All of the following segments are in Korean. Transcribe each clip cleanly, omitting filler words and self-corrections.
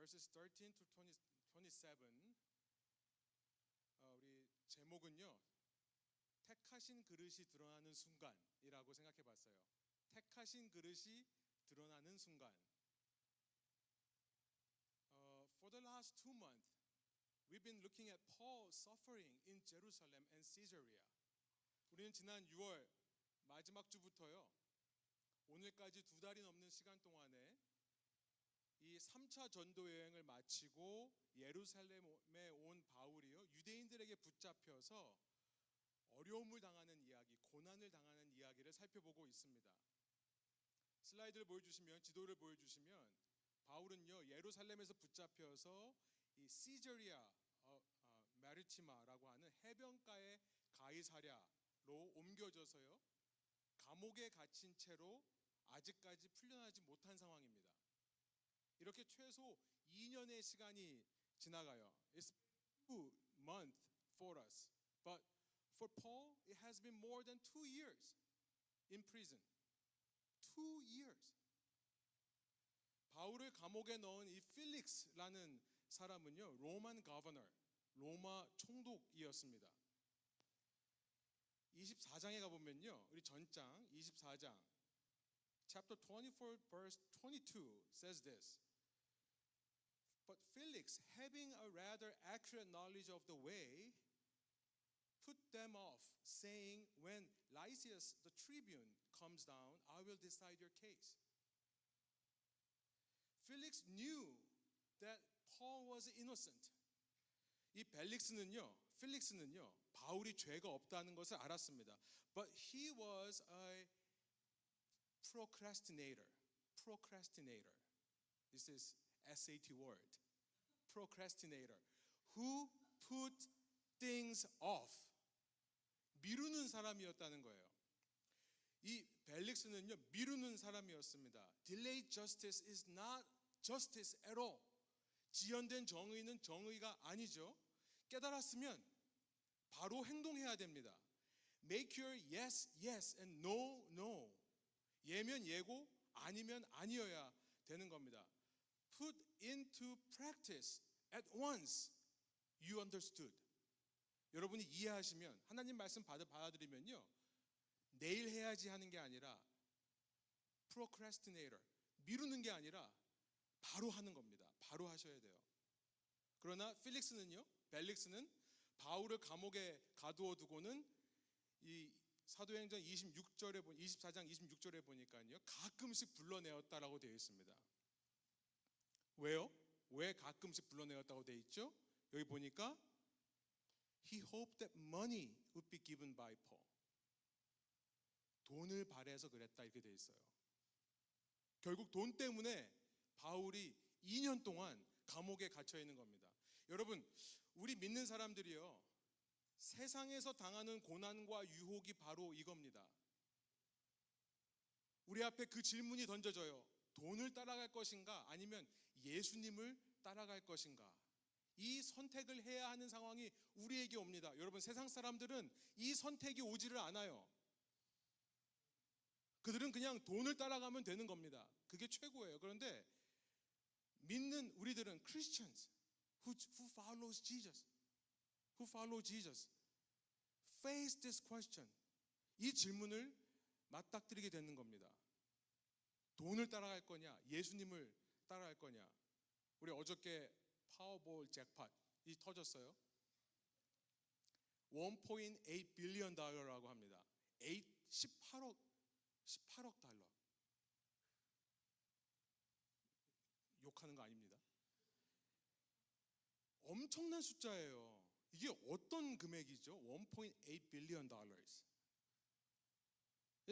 verses 13 to 27 우리 제목은요, 택하신 그릇이 드러나는 순간이라고 생각해 봤어요. 택하신 그릇이 드러나는 순간. For the last 2 months, we've been looking at Paul's suffering in Jerusalem and Caesarea. 우리는 지난 6월 마지막 주부터요, 오늘까지 2달이 넘는 시간 동안에 이 3차 전도 여행을 마치고 예루살렘에 온 바울이요, 유대인들에게 붙잡혀서 어려움을 당하는 이야기, 고난을 당하는 이야기를 살펴보고 있습니다. 슬라이드를 보여주시면, 지도를 보여주시면, 바울은요 예루살렘에서 붙잡혀서 이 시저리아 마리티마라고 하는 해변가의 가이사랴로 옮겨져서요 감옥에 갇힌 채로 아직까지 풀려나지 못한 상황입니다. 이렇게 최소 2년의 시간이 지나가요. It's 2 months for us, but for Paul, it has been more than 2 years in prison. 2 years. 바울을 감옥에 넣은 이 필릭스라는 사람은요, 로만 거버너, 로마 총독이었습니다. 24장에 가보면요, 우리 전장 24장, chapter 24, verse 22 says this. But Felix, having a rather accurate knowledge of the way, put them off, saying, when Lysias the tribune comes down, I will decide your case. Felix knew that Paul was innocent. 이 필릭스는요, 바울이 죄가 없다는 것을 알았습니다. But he was a procrastinator. This is SAT word. Procrastinator. Who put things off. 미루는 사람이었다는 거예요. 이 벨릭스는요, 미루는 사람이었습니다. Delayed justice is not justice at all. 지연된 정의는 정의가 아니죠. 깨달았으면 바로 행동해야 됩니다. Make your yes, yes and no, no. 예면 예고, 아니면 아니어야 되는 겁니다. Put into practice at once. You understood. 여러분이 이해하시면, 하나님 말씀 받아들이면요, 내일 해야지 하는 게 아니라 procrastinator, 미루는 게 아니라 바로 하는 겁니다. 바로 하셔야 돼요. 그러나 벨릭스는 바울을 감옥에 가두어 두고는 이 사도행전 24장 26절에 보니까요, 가끔씩 불러내었다라고 되어 있습니다. 왜요? 왜 가끔씩 불러내었다고 되어 있죠? 여기 보니까 He hoped that money would be given by Paul. 돈을 바래서 그랬다, 이렇게 되어 있어요. 결국 돈 때문에 바울이 2년 동안 감옥에 갇혀 있는 겁니다. 여러분, 우리 믿는 사람들이요, 세상에서 당하는 고난과 유혹이 바로 이겁니다. 우리 앞에 그 질문이 던져져요. 돈을 따라갈 것인가, 아니면 예수님을 따라갈 것인가? 이 선택을 해야 하는 상황이 우리에게 옵니다. 여러분, 세상 사람들은 이 선택이 오지를 않아요. 그들은 그냥 돈을 따라가면 되는 겁니다. 그게 최고예요. 그런데 믿는 우리들은 Christians who follows Jesus, face this question. 이 질문을 맞닥뜨리게 되는 겁니다. 돈을 따라갈 거냐, 예수님을 따라갈 거냐. 우리 어저께 파워볼 잭팟이 터졌어요. 1.8 빌리언 달러라고 합니다. 18억 달러. 욕하는 거 아닙니다. 엄청난 숫자예요. 이게 어떤 금액이죠? 1.8 빌리언 달러스.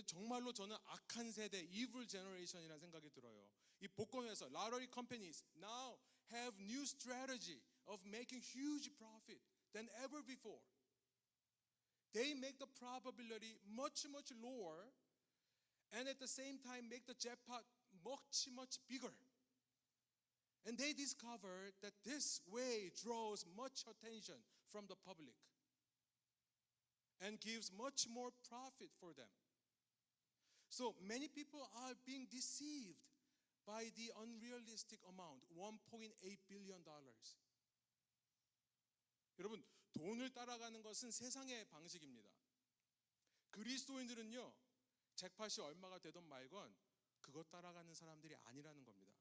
정말로 저는 악한 세대, evil generation이라는 생각이 들어요. 이 복권회사, lottery companies now have new strategy of making huge profit than ever before. They make the probability much lower, and at the same time make the jackpot much bigger. And they discovered that this way draws much attention from the public and gives much more profit for them. So many people are being deceived by the unrealistic amount, $1.8 billion. 여러분, 돈을 따라가는 것은 세상의 방식입니다. 그리스도인들은요, 잭팟이 얼마가 되던 말건 그것 따라가는 사람들이 아니라는 겁니다.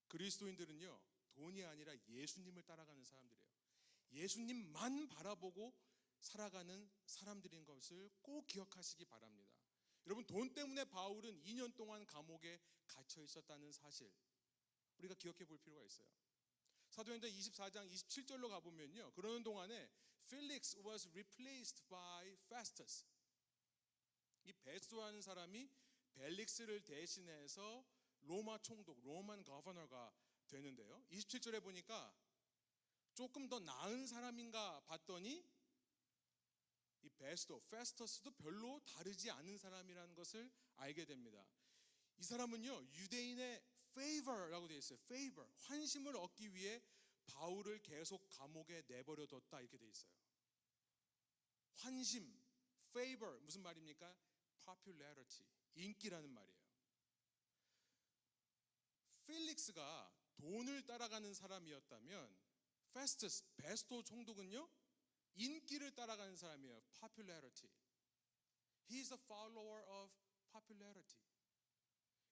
그리스도인들은요, 돈이 아니라 예수님을 따라가는 사람들이에요. 예수님만 바라보고 살아가는 사람들인 것을 꼭 기억하시기 바랍니다. 여러분, 돈 때문에 바울은 2년 동안 감옥에 갇혀 있었다는 사실, 우리가 기억해 볼 필요가 있어요. 사도행전 24장 27절로 가보면요, 그러는 동안에 Felix was replaced by Festus. 이 베스토라는 사람이 벨릭스를 대신해서 로마 총독, 로만 거버너가 되는데요, 27절에 보니까 조금 더 나은 사람인가 봤더니 이 페스터스도 별로 다르지 않은 사람이라는 것을 알게 됩니다. 이 사람은요, 유대인의 favor라고 되어 있어요. favor, 환심을 얻기 위해 바울을 계속 감옥에 내버려 뒀다, 이렇게 되어 있어요. 환심, favor, 무슨 말입니까? popularity, 인기라는 말이에요. 펠릭스가 돈을 따라가는 사람이었다면 베스토 총독은요, 인기를 따라가는 사람이에요. popularity. He is a follower of popularity.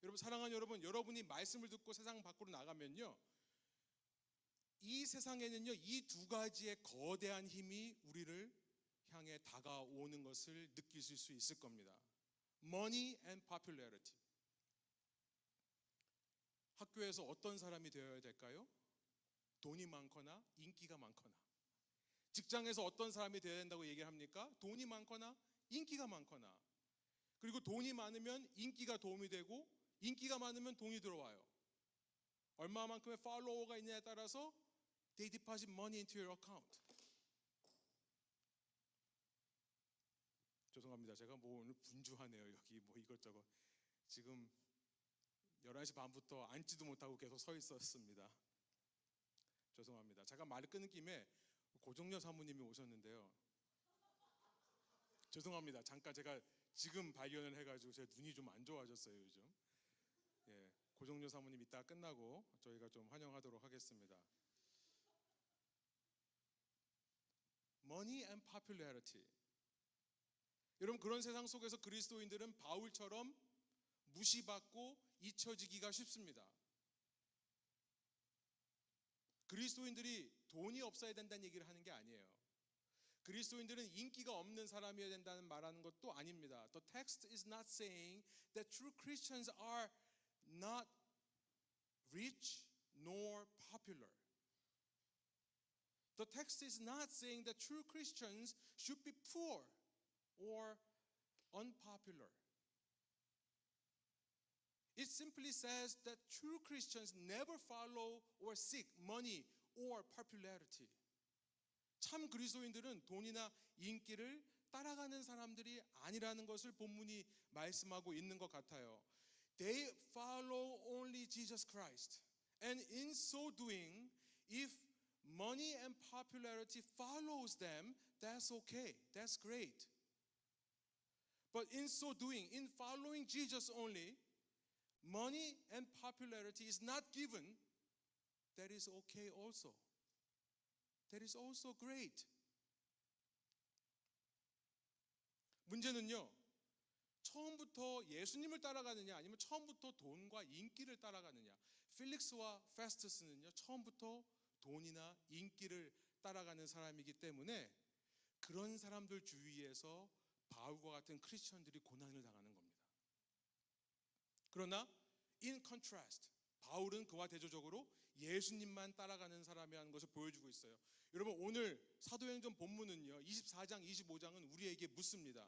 여러분, 사랑하는 여러분, 여러분이 말씀을 듣고 세상 밖으로 나가면요, 이 세상에는요, 이 두 가지의 거대한 힘이 우리를 향해 다가오는 것을 느끼실 수 있을 겁니다. Money and popularity. 학교에서 어떤 사람이 되어야 될까요? 돈이 많거나 인기가 많거나. 직장에서 어떤 사람이 되어야 된다고 얘기를 합니까? 돈이 많거나 인기가 많거나. 그리고 돈이 많으면 인기가 도움이 되고 인기가 많으면 돈이 들어와요. 얼마만큼의 팔로워가 있냐에 따라서 they deposit money into your account. 죄송합니다. 제가 뭐 오늘 분주하네요. 여기 뭐 이것저것. 지금 11시 반부터 앉지도 못하고 계속 서 있었습니다. 죄송합니다. 제가 말을 끊은 김에 고정녀 사모님이 오셨는데요. 죄송합니다. 잠깐 제가 지금 발견을 해가지고 제 눈이 좀 안 좋아졌어요, 요즘. 예, 고정녀 사모님 이따 끝나고 저희가 좀 환영하도록 하겠습니다. Money and popularity. 여러분, 그런 세상 속에서 그리스도인들은 바울처럼 무시받고 잊혀지기가 쉽습니다. 그리스도인들이 돈이 없어야 된다는 얘기를 하는 게 아니에요. 그리스도인들은 인기가 없는 사람이어야 된다는 말하는 것도 아닙니다. The text is not saying that true Christians are not rich nor popular. The text is not saying that true Christians should be poor or unpopular. It simply says that true Christians never follow or seek money or popularity. 참 그리스도인들은 돈이나 인기를 따라가는 사람들이 아니라는 것을 본문이 말씀하고 있는 것 같아요. They follow only Jesus Christ. And in so doing, if money and popularity follows them, that's okay. That's great. But in so doing, in following Jesus only, money and popularity is not given, that is okay also. That is also great. 문제는요, 처음부터 예수님을 따라가느냐 아니면 처음부터 돈과 인기를 따라가느냐. 필릭스와 페스투스는요, 처음부터 돈이나 인기를 따라가는 사람이기 때문에 그런 사람들 주위에서 바울과 같은 크리스천들이 고난을 당하는 겁니다. 그러나 in contrast, 바울은 그와 대조적으로 예수님만 따라가는 사람이라는 것을 보여주고 있어요. 여러분, 오늘 사도행전 본문은요, 24장, 25장은 우리에게 묻습니다.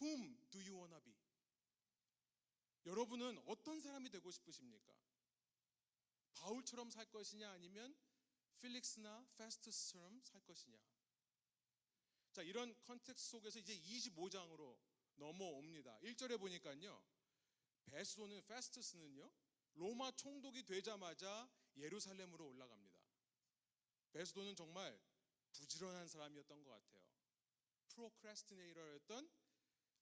Whom do you wanna be? 여러분은 어떤 사람이 되고 싶으십니까? 바울처럼 살 것이냐 아니면 필릭스나 페스투스처럼 살 것이냐? 자, 이런 컨텍스트 속에서 이제 25장으로 넘어옵니다. 1절에 보니까요, 페스투스는요, 로마 총독이 되자마자 예루살렘으로 올라갑니다. 베스도는 정말 부지런한 사람이었던 것 같아요. 프로크래스티네이터였던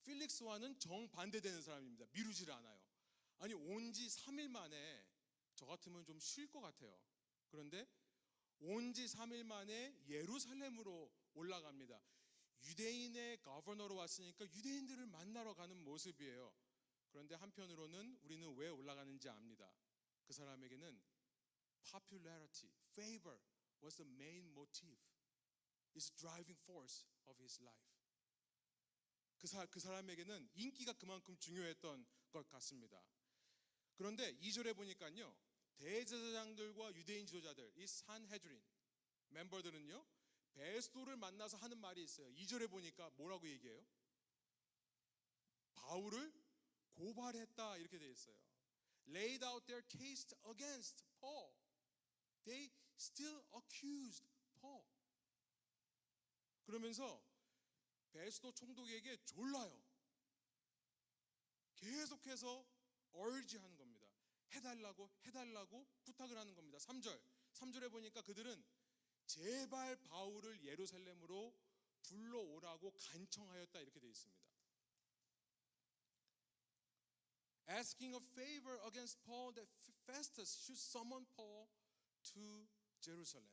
필릭스와는 정반대되는 사람입니다. 미루지를 않아요. 아니 온 지 3일 만에 저 같으면 좀 쉴 것 같아요. 그런데 온 지 3일 만에 예루살렘으로 올라갑니다. 유대인의 거버너로 왔으니까 유대인들을 만나러 가는 모습이에요. 그런데 한편으로는 우리는 왜 올라가는지 압니다. 그 사람에게는 popularity, favor was the main motive. It's driving force of his life. 그 사람에게는 인기가 그만큼 중요했던 것 같습니다. 그런데 2절에 보니까요, 대제사장들과 유대인 지도자들, 이 산헤드린 멤버들은요, 베스도를 만나서 하는 말이 있어요. 2절에 보니까 뭐라고 얘기해요? 바울을 고발했다 이렇게 되어 있어요. Laid out their case against Paul. They still accused Paul. 그러면서 베스도 총독에게 졸라요. 계속해서 urge하는 겁니다. 해달라고 부탁을 하는 겁니다. 3절에 보니까 그들은 제발 바울을 예루살렘으로 불러오라고 간청하였다 이렇게 되어 있습니다. Asking a favor against Paul that Festus should summon Paul to Jerusalem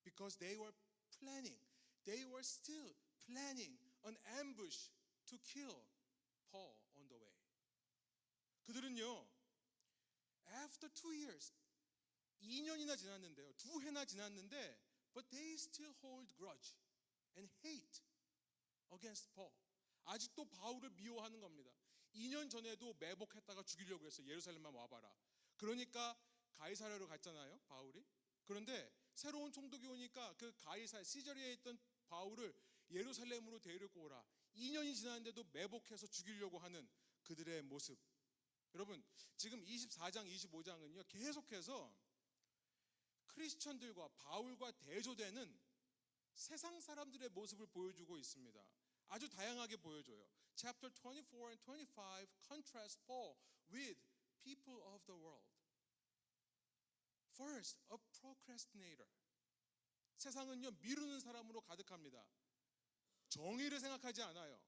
because they were still planning an ambush to kill Paul on the way. 그들은요, after 2 years, 2년이나 지났는데요, 2해나 지났는데, but they still hold grudge and hate against Paul. 아직도 바울을 미워하는 겁니다. 2년 전에도 매복했다가 죽이려고 했어요. 예루살렘만 와봐라. 그러니까 가이사랴로 갔잖아요, 바울이. 그런데 새로운 총독이 오니까 그 시저리아에 있던 바울을 예루살렘으로 데리고 오라. 2년이 지났는데도 매복해서 죽이려고 하는 그들의 모습. 여러분, 지금 24장, 25장은요, 계속해서 크리스천들과 바울과 대조되는 세상 사람들의 모습을 보여주고 있습니다. 아주 다양하게 보여줘요. Chapter 24 and 25 contrast Paul with people of the world. First, a procrastinator. 세상은요, 미루는 사람으로 가득합니다. 정의를 생각하지 않아요.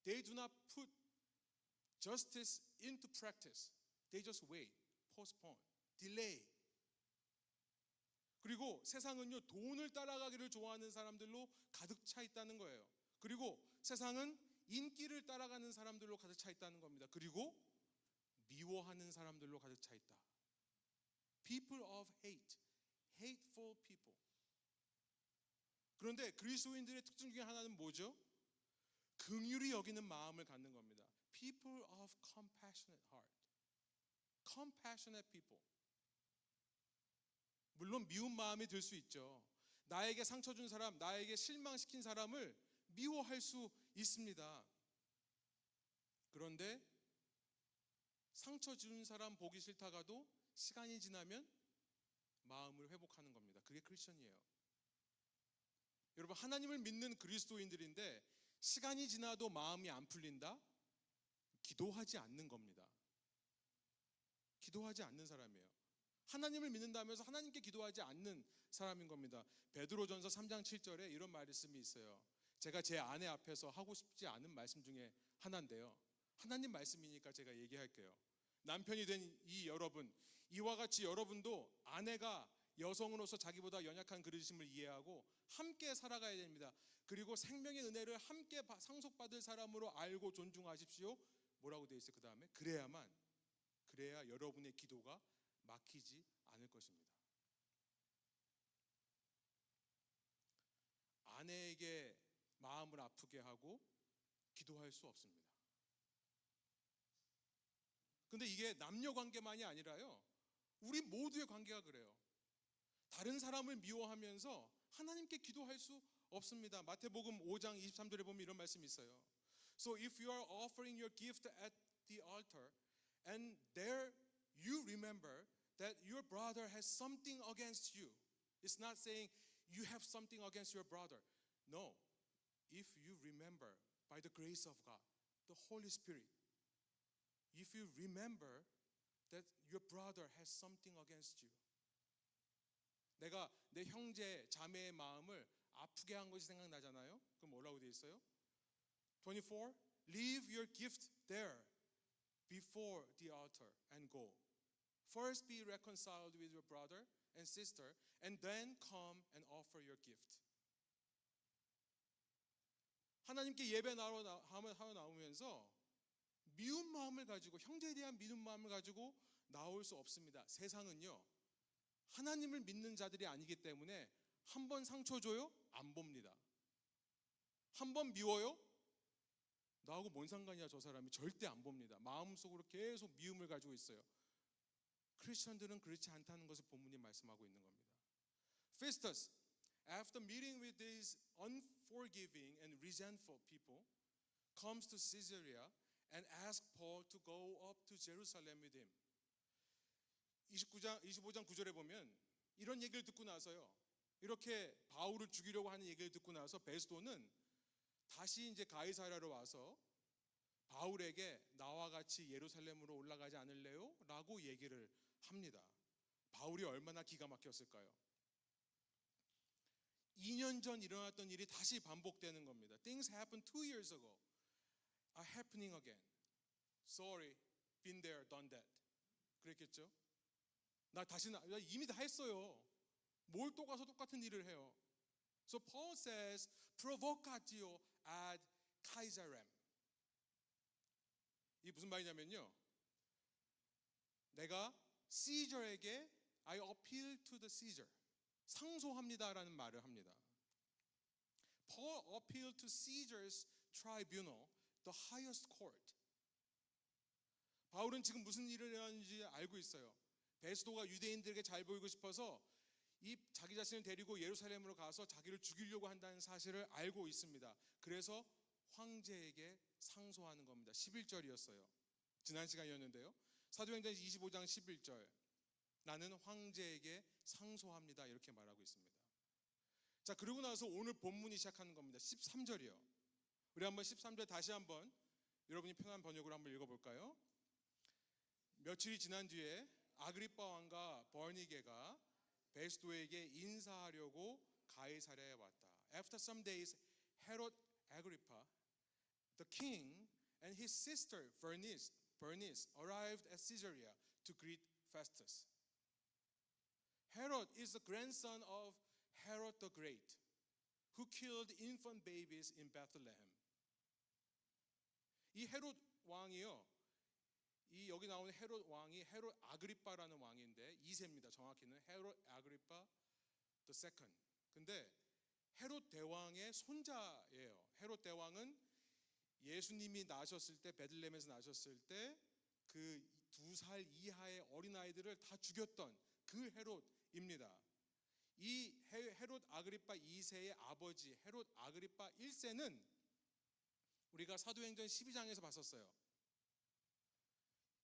They do not put justice into practice. They just wait, postpone, delay. 그리고 세상은요, 돈을 따라가기를 좋아하는 사람들로 가득 차 있다는 거예요. 그리고 세상은 인기를 따라가는 사람들로 가득 차 있다는 겁니다. 그리고 미워하는 사람들로 가득 차 있다. People of hate, hateful people. 그런데 그리스도인들의 특징 중에 하나는 뭐죠? 긍휼히 여기는 마음을 갖는 겁니다. People of compassionate heart. Compassionate people. 물론 미운 마음이 들 수 있죠. 나에게 상처 준 사람, 나에게 실망시킨 사람을 미워할 수 있습니다. 그런데 상처 준 사람 보기 싫다가도 시간이 지나면 마음을 회복하는 겁니다. 그게 크리스천이에요. 여러분, 하나님을 믿는 그리스도인들인데 시간이 지나도 마음이 안 풀린다? 기도하지 않는 겁니다. 기도하지 않는 사람이에요. 하나님을 믿는다면서 하나님께 기도하지 않는 사람인 겁니다. 베드로전서 3장 7절에 이런 말씀이 있어요. 제가 제 아내 앞에서 하고 싶지 않은 말씀 중에 하나인데요, 하나님 말씀이니까 제가 얘기할게요. 남편이 된 이 여러분, 이와 같이 여러분도 아내가 여성으로서 자기보다 연약한 그릇임을 이해하고 함께 살아가야 됩니다. 그리고 생명의 은혜를 함께 상속받을 사람으로 알고 존중하십시오. 뭐라고 되어 있어요? 그 다음에 그래야 여러분의 기도가 막히지 않을 것입니다. 아내에게 마음을 아프게 하고 기도할 수 없습니다. 근데 이게 남녀 관계만이 아니라요, 우리 모두의 관계가 그래요. 다른 사람을 미워하면서 하나님께 기도할 수 없습니다. 마태복음 5장 23절에 보면 이런 말씀이 있어요. So if you are offering your gift at the altar and there you remember that your brother has something against you. It's not saying you have something against your brother. No. If you remember by the grace of God, the Holy Spirit, if you remember that your brother has something against you. 내가 내 형제, 자매의 마음을 아프게 한 것이 생각나잖아요. 그럼 뭐라고 되어 있어요? 24. Leave your gift there before the altar and go. First be reconciled with your brother and sister, and then come and offer your gift. 하나님께 예배하러 나오면서 미운 마음을 가지고, 형제에 대한 미운 마음을 가지고 나올 수 없습니다. 세상은요, 하나님을 믿는 자들이 아니기 때문에 한 번 상처 줘요? 안 봅니다. 한 번 미워요? 나하고 뭔 상관이야 저 사람이, 절대 안 봅니다. 마음속으로 계속 미움을 가지고 있어요. 크리스천들은 그렇지 않다는 것을 본문이 말씀하고 있는 겁니다. Festus, after meeting with these unforgiving and resentful people, comes to Caesarea and asks Paul to go up to Jerusalem with him. 25장 9절에 보면 이런 얘기를 듣고 나서요, 이렇게 바울을 죽이려고 하는 얘기를 듣고 나서 베스도는 다시 이제 가이사랴로 와서 바울에게 나와 같이 예루살렘으로 올라가지 않을래요? 라고 얘기를 합니다. 바울이 얼마나 기가 막혔을까요? 2년 전 일어났던 일이 다시 반복되는 겁니다. Things happened 2 years ago are happening again. Sorry, been there, done that. 그랬겠죠? 나 이미 다 했어요. 뭘 또 가서 똑같은 일을 해요. So Paul says, provocatio ad Caesarem. 이게 무슨 말이냐면요, 내가 Caesar에게 I appeal to the Caesar, 상소합니다라는 말을 합니다. Paul appealed to Caesar's tribunal, the highest court. 바울은 지금 무슨 일을 하는지 알고 있어요. 베스도가 유대인들에게 잘 보이고 싶어서 자기 자신을 데리고 예루살렘으로 가서 자기를 죽이려고 한다는 사실을 알고 있습니다. 그래서 황제에게 상소하는 겁니다. 11절이었어요. 지난 시간이었는데요. 사도행전 25장 11절. 나는 황제에게 상소합니다. 이렇게 말하고 있습니다. 자, 그리고 나서 오늘 본문이 시작하는 겁니다. 13절이요. 우리 한번 13절 다시 한번 여러분이 편한 번역으로 한번 읽어볼까요? 며칠이 지난 뒤에 아그리빠 왕과 버니게가 베스도에게 인사하려고 가이사랴에 왔다. After some days, Herod Agrippa, the king, and his sister Bernice arrived at Caesarea to greet Festus. Herod is the grandson of Herod the Great, who killed infant babies in Bethlehem. 이 헤롯 왕이요, 여기 나오는 헤롯 왕이 헤롯 아그리빠라는 왕인데 2세입니다. 정확히는 헤롯 아그리빠 the second. 근데 헤롯 대왕의 손자예요. 헤롯 대왕은 예수님이 나셨을 때, 베들레헴에서 나셨을 때 그 2살 이하의 어린아이들을 다 죽였던 그 헤롯입니다. 이 헤롯 아그리빠 2세의 아버지 헤롯 아그리빠 1세는 우리가 사도행전 12장에서 봤었어요.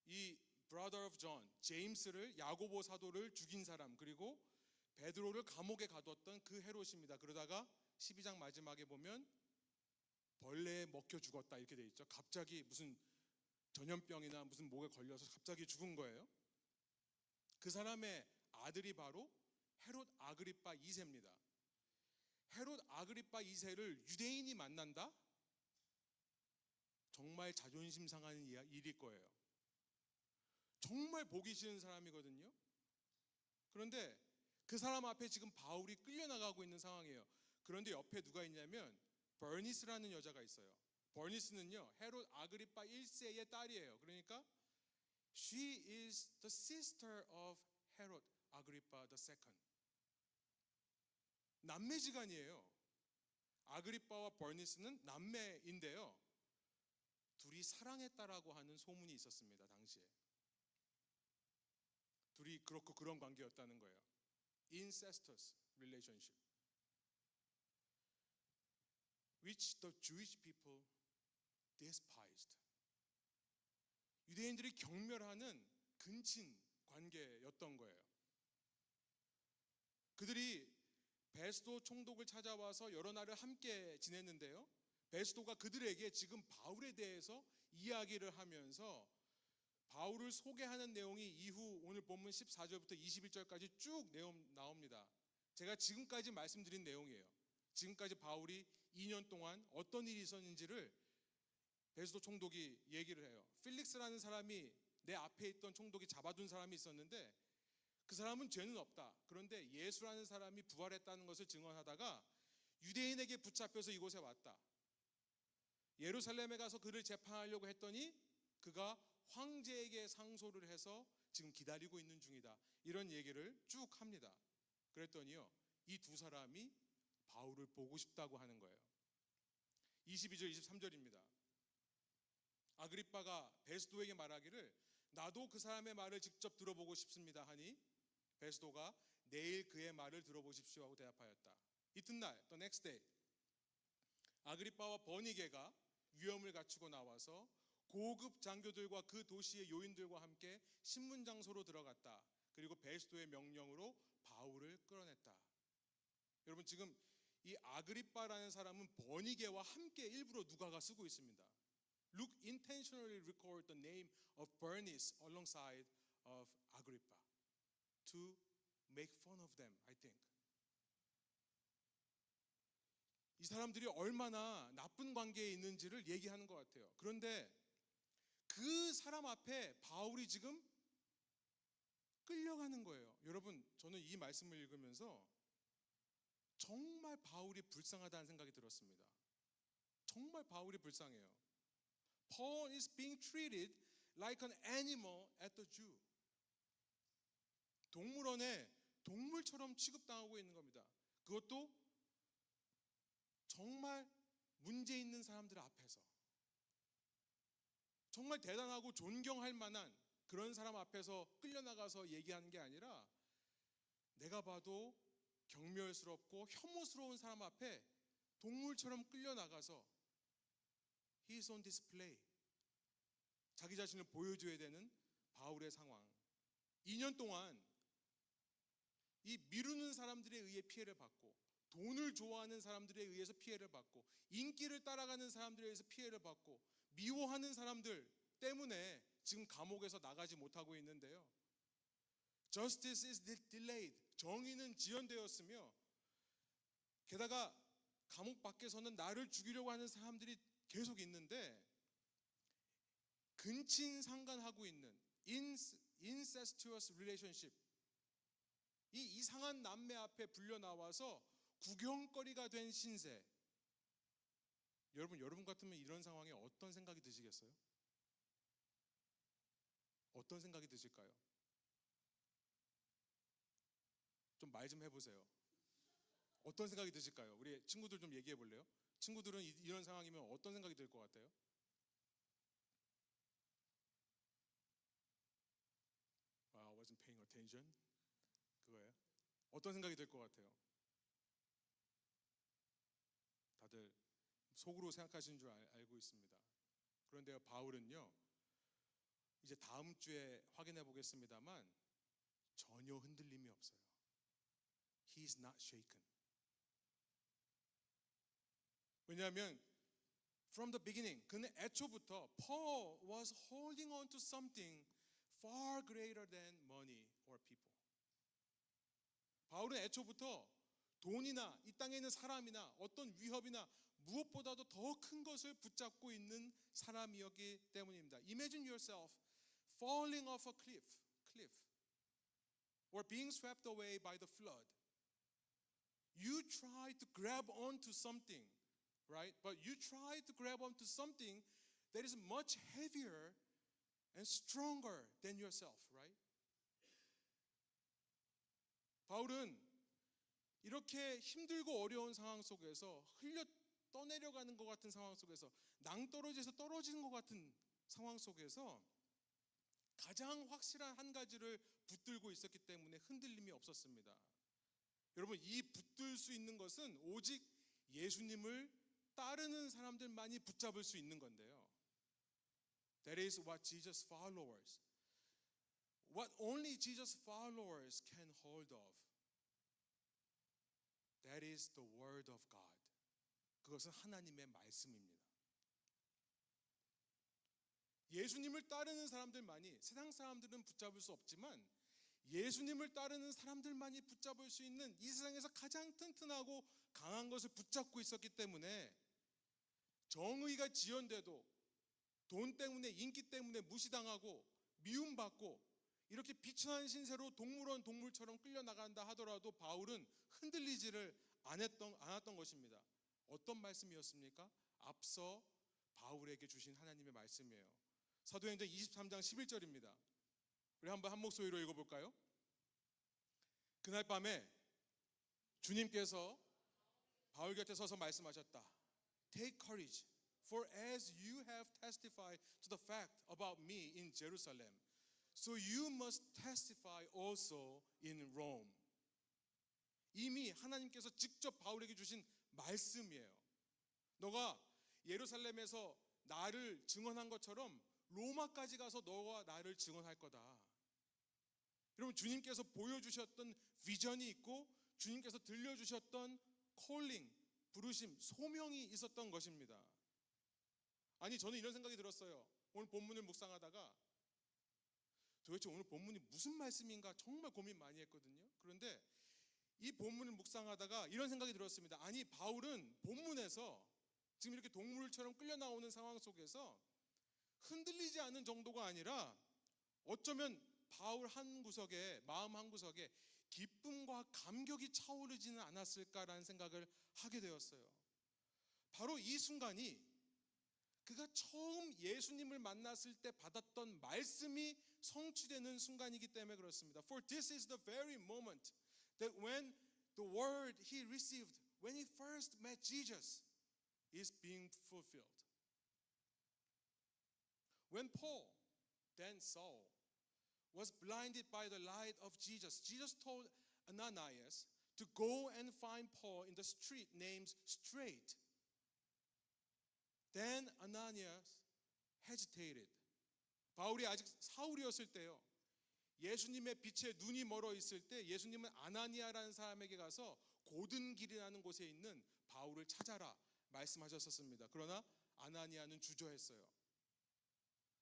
이 brother of John, 제임스를, 야고보 사도를 죽인 사람, 그리고 베드로를 감옥에 가뒀던 그 헤롯입니다. 그러다가 12장 마지막에 보면 벌레에 먹혀 죽었다 이렇게 돼 있죠. 갑자기 무슨 전염병이나 무슨 목에 걸려서 갑자기 죽은 거예요. 그 사람의 아들이 바로 헤롯 아그리빠 2세입니다. 헤롯 아그리빠 2세를 유대인이 만난다? 정말 자존심 상하는 일일 거예요. 정말 보기 싫은 사람이거든요. 그런데 그 사람 앞에 지금 바울이 끌려나가고 있는 상황이에요. 그런데 옆에 누가 있냐면 버니스라는 여자가 있어요. 버니스는요, 헤롯 아그리빠 1세의 딸이에요. 그러니까 she is the sister of Herod Agrippa the second. 남매지간이에요. 아그리빠와 버니스는 남매인데요, 둘이 사랑했다라고 하는 소문이 있었습니다. 당시에 둘이 그렇고 그런 관계였다는 거예요. Incestuous relationship, which the Jewish people despised. 유대인들이 경멸하는 근친 관계였던 거예요. 그들이 베스도 총독을 찾아와서 여러 날을 함께 지냈는데요, 베스도가 그들에게 지금 바울에 대해서 이야기를 하면서 바울을 소개하는 내용이 이후 오늘 본문 14절부터 21절까지 쭉 내용 나옵니다. 제가 지금까지 말씀드린 내용이에요. 지금까지 바울이 2년 동안 어떤 일이 있었는지를 베스도 총독이 얘기를 해요. 필릭스라는 사람이 내 앞에 있던 총독이 잡아둔 사람이 있었는데 그 사람은 죄는 없다. 그런데 예수라는 사람이 부활했다는 것을 증언하다가 유대인에게 붙잡혀서 이곳에 왔다. 예루살렘에 가서 그를 재판하려고 했더니 그가 황제에게 상소를 해서 지금 기다리고 있는 중이다. 이런 얘기를 쭉 합니다. 그랬더니요, 이 두 사람이 바울을 보고 싶다고 하는 거예요. 22절 23절입니다. 아그리빠가 베스도에게 말하기를 나도 그 사람의 말을 직접 들어보고 싶습니다 하니 베스도가 내일 그의 말을 들어보십시오 하고 대답하였다. 이튿날, the next day, 아그리빠와 버니게가 위엄을 갖추고 나와서 고급 장교들과 그 도시의 요인들과 함께 신문장소로 들어갔다. 그리고 베스도의 명령으로 바울을 끌어냈다. 여러분, 지금 이 아그리빠라는 사람은 버니게와 함께 일부러 누가가 쓰고 있습니다. Luke intentionally recorded the name of Bernice alongside of Agrippa to make fun of them, I think. 이 사람들이 얼마나 나쁜 관계에 있는지를 얘기하는 것 같아요. 그런데 그 사람 앞에 바울이 지금 끌려가는 거예요. 여러분, 저는 이 말씀을 읽으면서 정말 바울이 불쌍하다는 생각이 들었습니다. 정말 바울이 불쌍해요. Paul is being treated like an animal at the zoo. 동물원에 동물처럼 취급당하고 있는 겁니다. 그것도 정말 문제 있는 사람들 앞에서, 정말 대단하고 존경할 만한 그런 사람 앞에서 끌려나가서 얘기하는 게 아니라 내가 봐도 경멸스럽고 혐오스러운 사람 앞에 동물처럼 끌려나가서 He is on display. 자기 자신을 보여줘야 되는 바울의 상황. 2년 동안 이 미루는 사람들에 의해 피해를 받고, 돈을 좋아하는 사람들에 의해서 피해를 받고, 인기를 따라가는 사람들에 의해서 피해를 받고, 미워하는 사람들 때문에 지금 감옥에서 나가지 못하고 있는데요. Justice is delayed. 정의는 지연되었으며, 게다가 감옥 밖에서는 나를 죽이려고 하는 사람들이 계속 있는데, 근친상간하고 있는 incestuous relationship, 이 이상한 남매 앞에 불려 나와서 구경거리가 된 신세. 여러분 같으면 이런 상황에 어떤 생각이 드시겠어요? 어떤 생각이 드실까요? 좀 말 좀 해보세요. 어떤 생각이 드실까요? 우리 친구들 좀 얘기해 볼래요? 친구들은 이런 상황이면 어떤 생각이 들 것 같아요? I wasn't paying attention. 그거예요? 어떤 생각이 들 것 같아요? 다들 속으로 생각하시는 줄 알고 있습니다. 그런데요, 바울은요, 이제 다음 주에 확인해 보겠습니다만 전혀 흔들림이 없어요. He is not shaken. 왜냐하면 from the beginning, 그는 애초부터 Paul was holding on to something far greater than money or people. 바울은 애초부터 돈이나 이 땅에 있는 사람이나 어떤 위협이나 무엇보다도 더 큰 것을 붙잡고 있는 사람이었기 때문입니다. Imagine yourself falling off a cliff or being swept away by the flood. You try to grab onto something, right? But you try to grab onto something that is much heavier and stronger than yourself, right? 바울은 이렇게 힘들고 어려운 상황 속에서 흘려 떠내려가는 것 같은 상황 속에서, 낭떠러지에서 떨어지는 것 같은 상황 속에서 가장 확실한 한 가지를 붙들고 있었기 때문에 흔들림이 없었습니다. 여러분, 이 붙들 수 있는 것은 오직 예수님을 따르는 사람들만이 붙잡을 수 있는 건데요. That is what Jesus followers, what only Jesus followers can hold of. That is the word of God. 그것은 하나님의 말씀입니다. 예수님을 따르는 사람들만이, 세상 사람들은 붙잡을 수 없지만 예수님을 따르는 사람들만이 붙잡을 수 있는 이 세상에서 가장 튼튼하고 강한 것을 붙잡고 있었기 때문에 정의가 지연돼도, 돈 때문에, 인기 때문에 무시당하고 미움받고 이렇게 비천한 신세로 동물처럼 끌려나간다 하더라도 바울은 흔들리지를 않았던 것입니다. 어떤 말씀이었습니까? 앞서 바울에게 주신 하나님의 말씀이에요. 사도행전 23장 11절입니다. 우리 한번 한 목소리로 읽어볼까요? 그날 밤에 주님께서 바울 곁에 서서 말씀하셨다. Take courage, for as you have testified to the fact about me in Jerusalem, so you must testify also in Rome. 이미 하나님께서 직접 바울에게 주신 말씀이에요. 너가 예루살렘에서 나를 증언한 것처럼 로마까지 가서 너와 나를 증언할 거다. 여러분, 주님께서 보여주셨던 비전이 있고 주님께서 들려주셨던 콜링, 부르심, 소명이 있었던 것입니다. 아니, 저는 이런 생각이 들었어요. 오늘 본문을 묵상하다가 도대체 오늘 본문이 무슨 말씀인가 정말 고민 많이 했거든요. 그런데 이 본문을 묵상하다가 이런 생각이 들었습니다. 아니, 바울은 본문에서 지금 이렇게 동물처럼 끌려 나오는 상황 속에서 흔들리지 않는 정도가 아니라 어쩌면 바울 한 구석에, 마음 한 구석에 기쁨과 감격이 차오르지는 않았을까라는 생각을 하게 되었어요. 바로 이 순간이 그가 처음 예수님을 만났을 때 받았던 말씀이 성취되는 순간이기 때문에 그렇습니다. For this is the very moment that when the word he received when he first met Jesus is being fulfilled. When Paul, then Saul, was blinded by the light of Jesus, Jesus told Ananias to go and find Paul in the street named Straight. Then Ananias hesitated. 바울이 아직 사울이었을 때요. 예수님의 빛에 눈이 멀어 있을 때 예수님은 아나니아라는 사람에게 가서 고든 길이라는 곳에 있는 바울을 찾아라 말씀하셨었습니다. 그러나 아나니아는 주저했어요.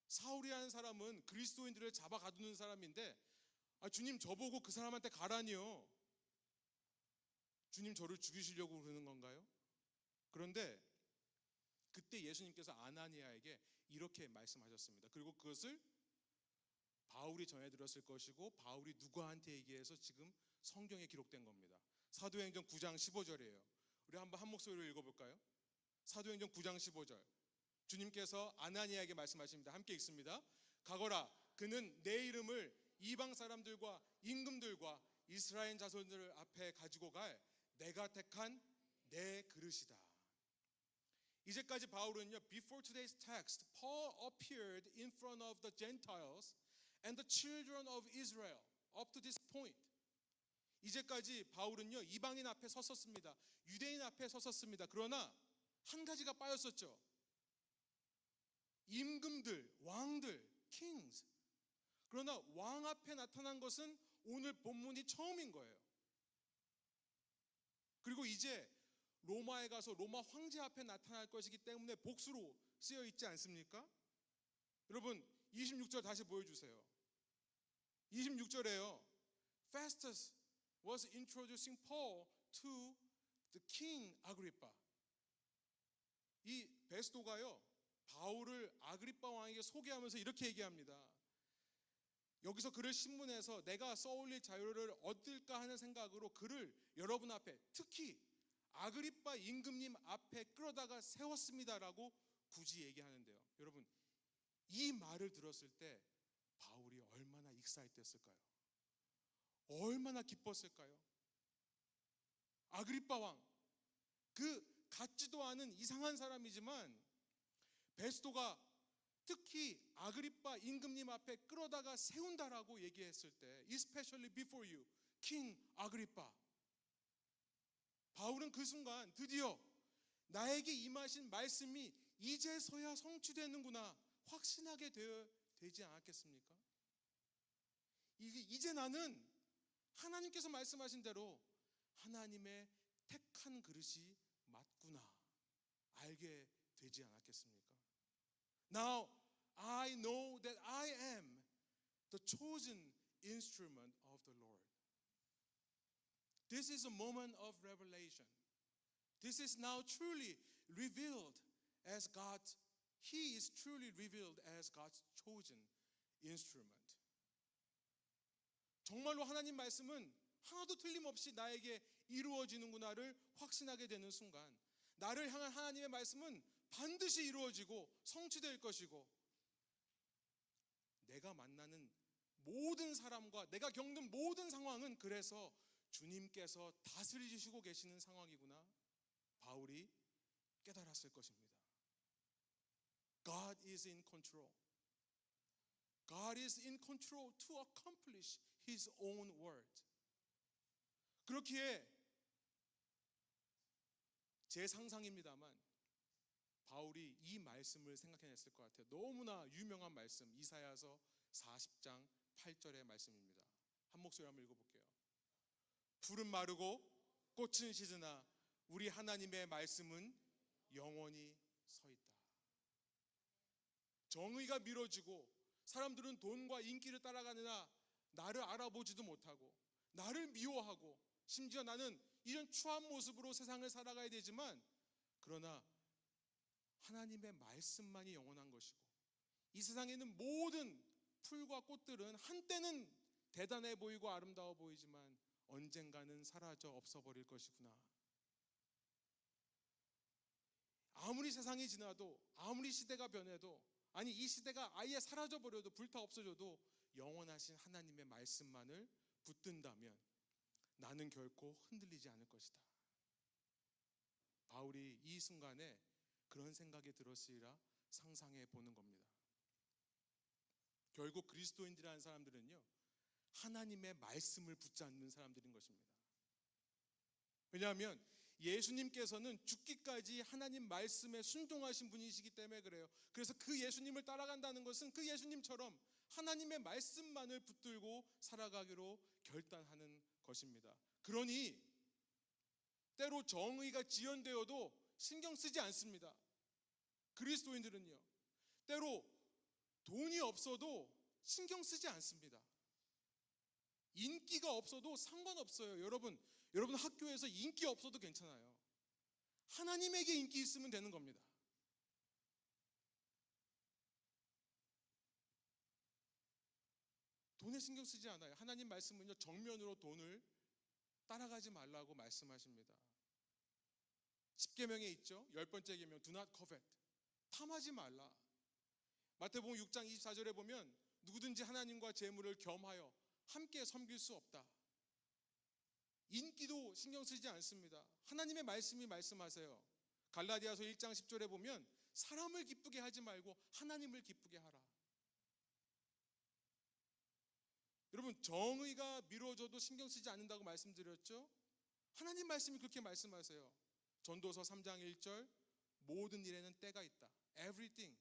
사울이라는 사람은 그리스도인들을 잡아 가두는 사람인데 주님 저보고 그 사람한테 가라니요. 주님 저를 죽이시려고 그러는 건가요? 그런데 그때 예수님께서 아나니아에게 이렇게 말씀하셨습니다. 그리고 그것을 바울이 전해 들었을 것이고 바울이 누구한테 얘기해서 지금 성경에 기록된 겁니다. 사도행전 9장 15절이에요. 우리 한번 한 목소리로 읽어볼까요? 사도행전 9장 15절. 주님께서 아나니아에게 말씀하십니다. 함께 읽습니다. 가거라, 그는 내 이름을 이방 사람들과 임금들과 이스라엘 자손들 앞에 가지고 갈 내가 택한 내 그릇이다. 이제까지 바울은요, before today's text, Paul appeared in front of the Gentiles and the children of Israel up to this point. 이제까지 바울은요, 이방인 앞에 섰었습니다. 유대인 앞에 섰었습니다. 그러나 한 가지가 빠졌었죠. 임금들, 왕들, kings. 그러나 왕 앞에 나타난 것은 오늘 본문이 처음인 거예요. 그리고 이제 로마에 가서 로마 황제 앞에 나타날 것이기 때문에 복수로 쓰여 있지 않습니까? 여러분 26절 다시 보여주세요. 26절에요. Festus was introducing Paul to the king Agrippa. 이 베스도가요, 바울을 아그리빠 왕에게 소개하면서 이렇게 얘기합니다. 여기서 그를 신문해서 내가 써올릴 자료를 얻을까 하는 생각으로 그를 여러분 앞에, 특히 아그리빠 임금님 앞에 끌어다가 세웠습니다라고 굳이 얘기하는데요. 여러분, 이 말을 들었을 때 바울이 얼마나 익사이트했을까요? 얼마나 기뻤을까요? 아그리빠 왕, 그 같지도 않은 이상한 사람이지만 베스도가 특히 아그리빠 임금님 앞에 끌어다가 세운다라고 얘기했을 때, especially before you, King 아그리빠. 바울은 그 순간 드디어 나에게 임하신 말씀이 이제서야 성취되는구나 확신하게 되지 않았겠습니까? 이제 나는 하나님께서 말씀하신 대로 하나님의 택한 그릇이 맞구나 알게 되지 않았겠습니까? Now I know that I am the chosen instrument of the Lord. This is a moment of revelation. This is now truly revealed as God's he is truly revealed as God's chosen instrument. 정말로 하나님 말씀은 하나도 틀림없이 나에게 이루어지는구나를 확신하게 되는 순간, 나를 향한 하나님의 말씀은 반드시 이루어지고 성취될 것이고, 내가 만나는 모든 사람과 내가 겪는 모든 상황은 그래서 주님께서 다스리시고 계시는 상황이구나, 바울이 깨달았을 것입니다. God is in control. God is in control to accomplish His own word. 그렇기에 제 상상입니다만 바울이 이 말씀을 생각해냈을 것 같아요. 너무나 유명한 말씀, 이사야서 40장 8절의 말씀입니다. 한 목소리 한번 읽어볼게요. 풀은 마르고 꽃은 시드나 우리 하나님의 말씀은 영원히 서 있다. 정의가 미뤄지고 사람들은 돈과 인기를 따라가느라 나를 알아보지도 못하고 나를 미워하고 심지어 나는 이런 추한 모습으로 세상을 살아가야 되지만, 그러나 하나님의 말씀만이 영원한 것이고 이 세상에 있는 모든 풀과 꽃들은 한때는 대단해 보이고 아름다워 보이지만 언젠가는 사라져 없어버릴 것이구나. 아무리 세상이 지나도, 아무리 시대가 변해도, 아니 이 시대가 아예 사라져버려도, 불타 없어져도 영원하신 하나님의 말씀만을 붙든다면 나는 결코 흔들리지 않을 것이다. 바울이 이 순간에 그런 생각이 들었으리라 상상해 보는 겁니다. 결국 그리스도인들이라는 사람들은요, 하나님의 말씀을 붙잡는 사람들인 것입니다. 왜냐하면 예수님께서는 죽기까지 하나님 말씀에 순종하신 분이시기 때문에 그래요. 그래서 그 예수님을 따라간다는 것은 그 예수님처럼 하나님의 말씀만을 붙들고 살아가기로 결단하는 것입니다. 그러니 때로 정의가 지연되어도 신경 쓰지 않습니다. 그리스도인들은요, 때로 돈이 없어도 신경 쓰지 않습니다. 인기가 없어도 상관없어요. 여러분 학교에서 인기 없어도 괜찮아요. 하나님에게 인기 있으면 되는 겁니다. 돈에 신경 쓰지 않아요. 하나님 말씀은요, 정면으로 돈을 따라가지 말라고 말씀하십니다. 10계명에 있죠. 10번째 계명 Do not covet. 탐하지 말라. 마태복음 6장 24절에 보면 누구든지 하나님과 재물을 겸하여 함께 섬길 수 없다. 인기도 신경 쓰지 않습니다. 하나님의 말씀이 말씀하세요. 갈라디아서 1장 10절에 보면 사람을 기쁘게 하지 말고 하나님을 기쁘게 하라. 여러분, 정의가 미뤄져도 신경 쓰지 않는다고 말씀드렸죠? 하나님 말씀이 그렇게 말씀하세요. 전도서 3장 1절 모든 일에는 때가 있다. Everything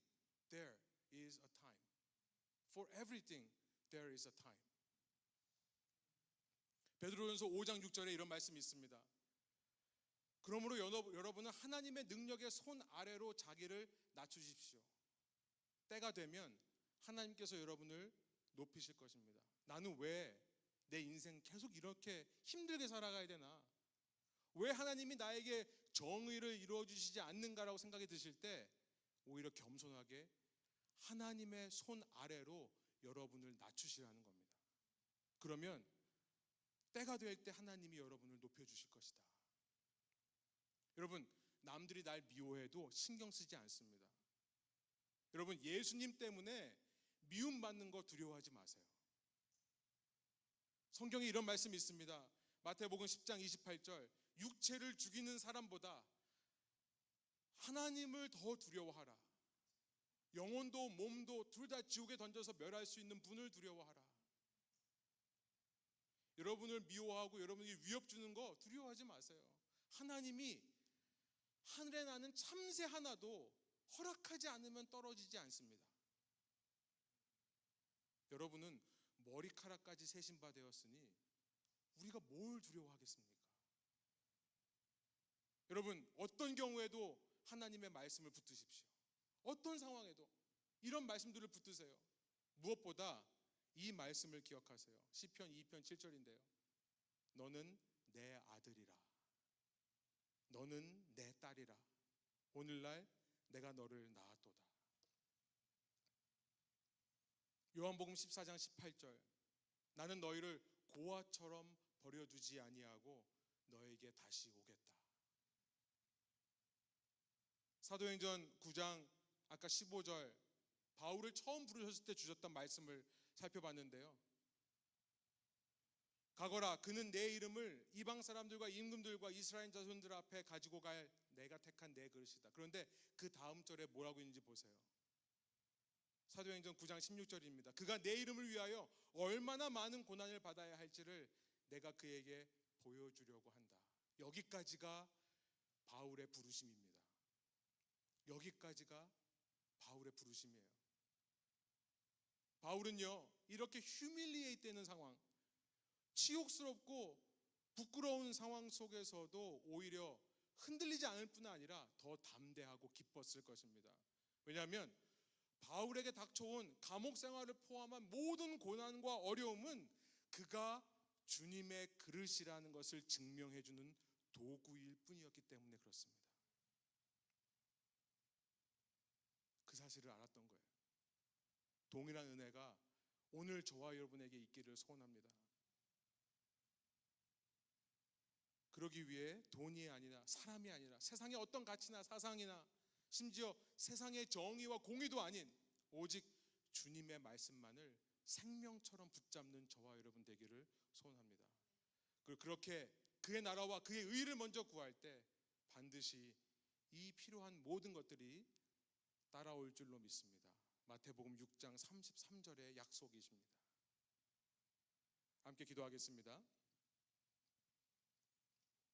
there is a time. For everything there is a time. 베드로전서 5장 6절에 이런 말씀이 있습니다. 그러므로 여러분은 하나님의 능력의 손 아래로 자기를 낮추십시오. 때가 되면 하나님께서 여러분을 높이실 것입니다. 나는 왜 내 인생 계속 이렇게 힘들게 살아가야 되나? 왜 하나님이 나에게 정의를 이루어 주시지 않는가라고 생각이 드실 때 오히려 겸손하게 하나님의 손 아래로 여러분을 낮추시라는 겁니다. 그러면 때가 될 때 하나님이 여러분을 높여주실 것이다. 여러분, 남들이 날 미워해도 신경 쓰지 않습니다. 여러분, 예수님 때문에 미움받는 거 두려워하지 마세요. 성경에 이런 말씀이 있습니다. 마태복음 10장 28절 육체를 죽이는 사람보다 하나님을 더 두려워하라. 영혼도 몸도 둘 다 지옥에 던져서 멸할 수 있는 분을 두려워하라. 여러분을 미워하고 여러분에게 위협 주는 거 두려워하지 마세요. 하나님이 하늘에 나는 참새 하나도 허락하지 않으면 떨어지지 않습니다. 여러분은 머리카락까지 세신 바 되었으니 우리가 뭘 두려워하겠습니까? 여러분, 어떤 경우에도 하나님의 말씀을 붙드십시오. 어떤 상황에도 이런 말씀들을 붙드세요. 무엇보다 이 말씀을 기억하세요. 시편 2편 7절인데요. 너는 내 아들이라. 너는 내 딸이라. 오늘날 내가 너를 낳았도다. 요한복음 14장 18절, 나는 너희를 고아처럼 버려두지 아니하고 너에게 다시 오겠다. 사도행전 9장 아까 15절, 바울을 처음 부르셨을 때 주셨던 말씀을 살펴봤는데요. 가거라, 그는 내 이름을 이방 사람들과 임금들과 이스라엘 자손들 앞에 가지고 갈 내가 택한 내 그릇이다. 그런데 그 다음 절에 뭐라고 있는지 보세요. 사도행전 9장 16절입니다. 그가 내 이름을 위하여 얼마나 많은 고난을 받아야 할지를 내가 그에게 보여주려고 한다. 여기까지가 바울의 부르심입니다. 여기까지가 바울의 부르심이에요. 바울은요, 이렇게 휴밀리에이트 되는 상황, 치욕스럽고 부끄러운 상황 속에서도 오히려 흔들리지 않을 뿐 아니라 더 담대하고 기뻤을 것입니다. 왜냐하면 바울에게 닥쳐온 감옥 생활을 포함한 모든 고난과 어려움은 그가 주님의 그릇이라는 것을 증명해주는 도구일 뿐이었기 때문에 그렇습니다. 그 사실을 알았던 거예요. 동일한 은혜가 오늘 저와 여러분에게 있기를 소원합니다. 그러기 위해 돈이 아니라 사람이 아니라 세상의 어떤 가치나 사상이나 심지어 세상의 정의와 공의도 아닌 오직 주님의 말씀만을 생명처럼 붙잡는 저와 여러분 되기를 소원합니다. 그리고 그렇게 그의 나라와 그의 의를 먼저 구할 때 반드시 이 필요한 모든 것들이 따라올 줄로 믿습니다. 마태복음 6장 33절의 약속이십니다. 함께 기도하겠습니다.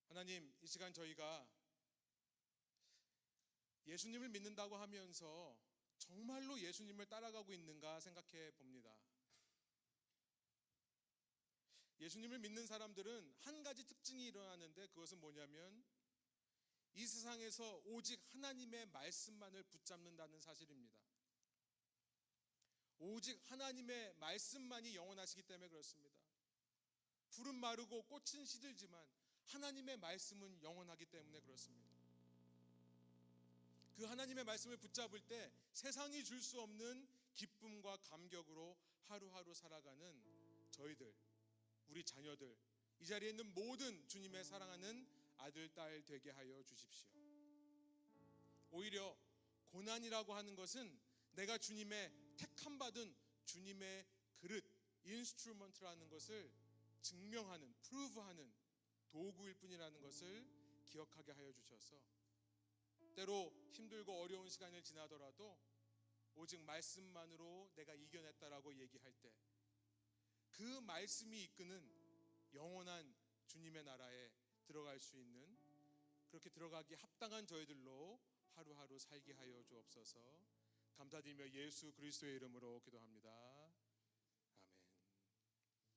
하나님, 이 시간 저희가 예수님을 믿는다고 하면서 정말로 예수님을 따라가고 있는가 생각해 봅니다. 예수님을 믿는 사람들은 한 가지 특징이 일어나는데 그것은 뭐냐면 이 세상에서 오직 하나님의 말씀만을 붙잡는다는 사실입니다. 오직 하나님의 말씀만이 영원하시기 때문에 그렇습니다. 풀은 마르고 꽃은 시들지만 하나님의 말씀은 영원하기 때문에 그렇습니다. 그 하나님의 말씀을 붙잡을 때 세상이 줄 수 없는 기쁨과 감격으로 하루하루 살아가는 저희들, 우리 자녀들, 이 자리에 있는 모든 주님의 사랑하는 아들, 딸 되게 하여 주십시오. 오히려 고난이라고 하는 것은 내가 주님의 택함받은 주님의 그릇, 인스트루먼트라는 것을 증명하는, 프루브하는 도구일 뿐이라는 것을 기억하게 하여 주셔서 때로 힘들고 어려운 시간을 지나더라도 오직 말씀만으로 내가 이겨냈다라고 얘기할 때 그 말씀이 이끄는 영원한 주님의 나라에 들어갈 수 있는, 그렇게 들어가기 합당한 저희들로 하루하루 살게 하여 주옵소서. 감사드리며 예수 그리스도의 이름으로 기도합니다.